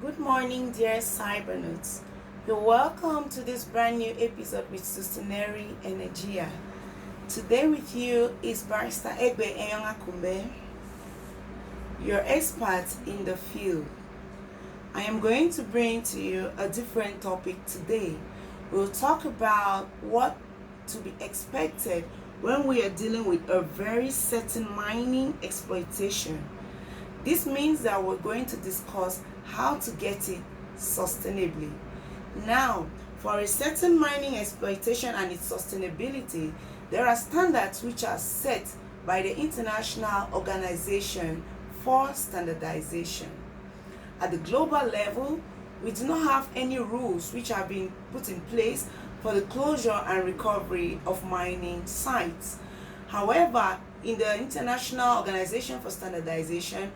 Good morning, dear cybernauts. You're welcome to this brand new episode with Sustanary Energia. Today with you is Barrister Egbe Eyonakumbe, your expert in the field. I am going to bring to you a different topic today. We'll talk about what to be expected when we are dealing with a very certain mining exploitation. This means that we're going to discuss how to get it sustainably. Now, for a certain mining exploitation and its sustainability, there are standards which are set by the International Organization for Standardization. At the global level, we do not have any rules which have been put in place for the closure and recovery of mining sites. However, in the International Organization for Standardization,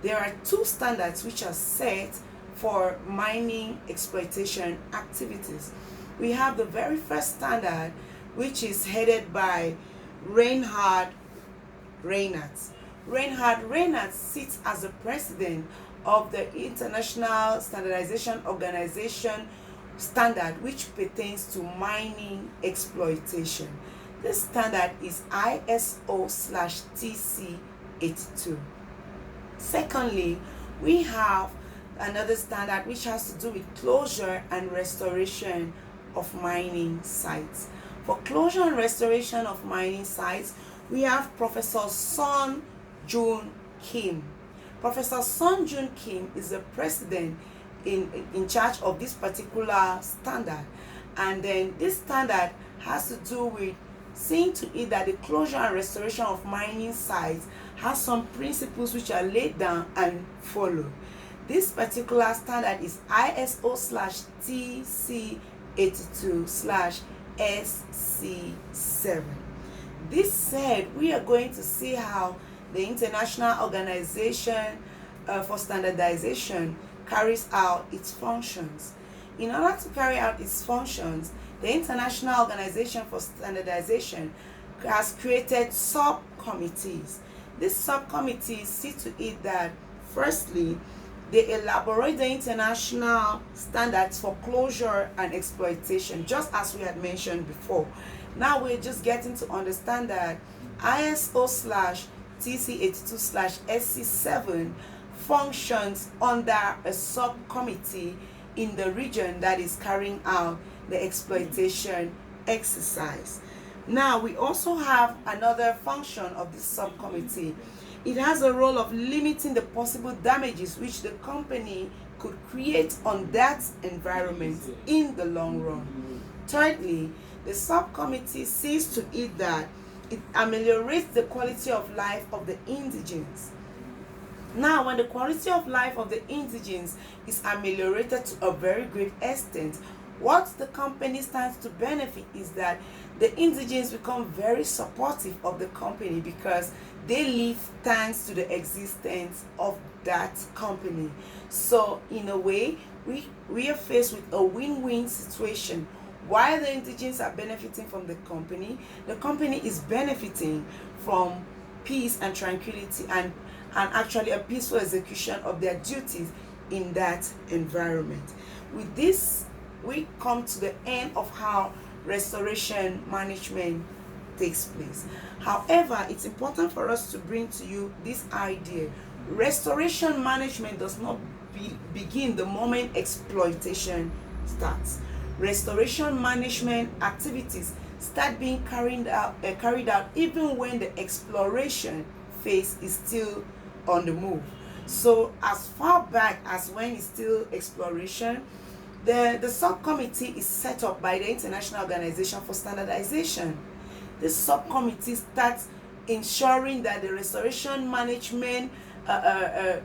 there are two standards which are set for mining exploitation activities. We have the very first standard, which is headed by Reinhard Reinhardt. Reinhard Reinhardt sits as the president of the International Standardization Organization standard, which pertains to mining exploitation. This standard is ISO/TC82. Secondly, we have another standard which has to do with closure and restoration of mining sites. For closure and restoration of mining sites, we have Professor Sun Jun Kim. Professor Sun Jun Kim is the president in charge of this particular standard, and then this standard has to do with seeing to it that the closure and restoration of mining sites has some principles which are laid down and followed. This particular standard is ISO/TC82/SC7. This said, we are going to see how the International Organization for Standardization carries out its functions. In order to carry out its functions, the International Organization for Standardization has created subcommittees. These subcommittees see to it that, firstly, they elaborate the international standards for closure and exploitation, just as we had mentioned before. Now we're just getting to understand that ISO/TC82/SC7 functions under a subcommittee in the region that is carrying out the exploitation exercise. Now, we also have another function of this subcommittee. It has a role of limiting the possible damages which the company could create on that environment in the long run. Thirdly, the subcommittee sees to it that it ameliorates the quality of life of the indigents. Now, when the quality of life of the indigents is ameliorated to a very great extent, what the company stands to benefit is that the indigents become very supportive of the company because they live thanks to the existence of that company. So, in a way, we are faced with a win-win situation. While the indigents are benefiting from the company is benefiting from peace and tranquility and actually a peaceful execution of their duties in that environment. With this, we come to the end of how restoration management takes place. However, it's important for us to bring to you this idea. Restoration management does not begin the moment exploitation starts. Restoration management activities start being carried out even when the exploration phase is still on the move. So as far back as when it's still exploration, the subcommittee is set up by the International Organization for Standardization. This subcommittee starts ensuring that the restoration management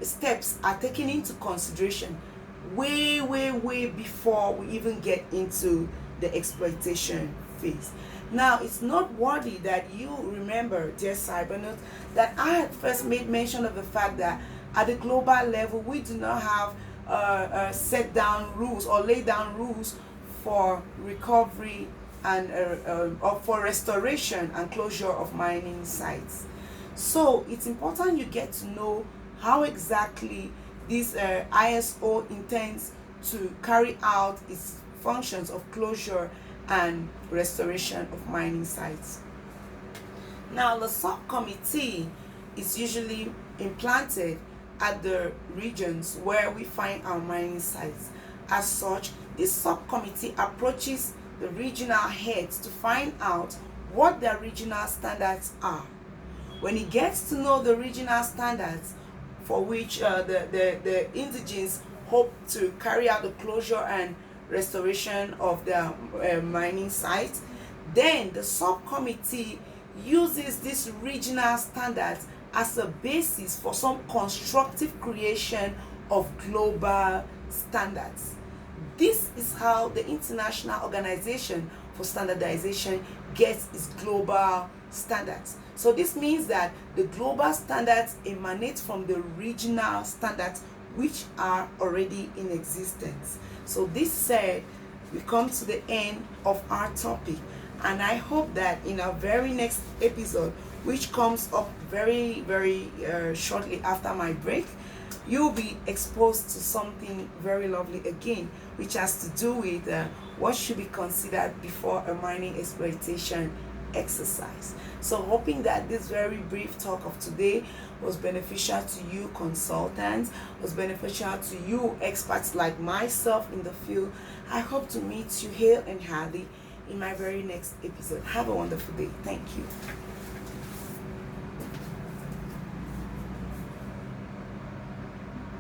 steps are taken into consideration way before we even get into the exploitation phase. Now, it's noteworthy that you remember, dear Cybernaut, that I had first made mention of the fact that at the global level, we do not have set down rules or lay down rules for recovery and or for restoration and closure of mining sites. So it's important you get to know how exactly this ISO intends to carry out its functions of closure and restoration of mining sites. Now, the subcommittee is usually implanted at the regions where we find our mining sites. As such, this subcommittee approaches the regional heads to find out what their regional standards are. When it gets to know the regional standards for which the indigenes hope to carry out the closure and restoration of their mining sites, then the subcommittee uses these regional standards as a basis for some constructive creation of global standards. This is how the International Organization for Standardization gets its global standards. So this means that the global standards emanate from the regional standards which are already in existence. So this said, we come to the end of our topic, and I hope that in our very next episode, which comes up very shortly after my break, you'll be exposed to something very lovely again, which has to do with what should be considered before a mining exploitation exercise. So hoping that this very brief talk of today was beneficial to you consultants, was beneficial to you experts like myself in the field. I hope to meet you hale and hearty in my very next episode. Have a wonderful day. Thank you.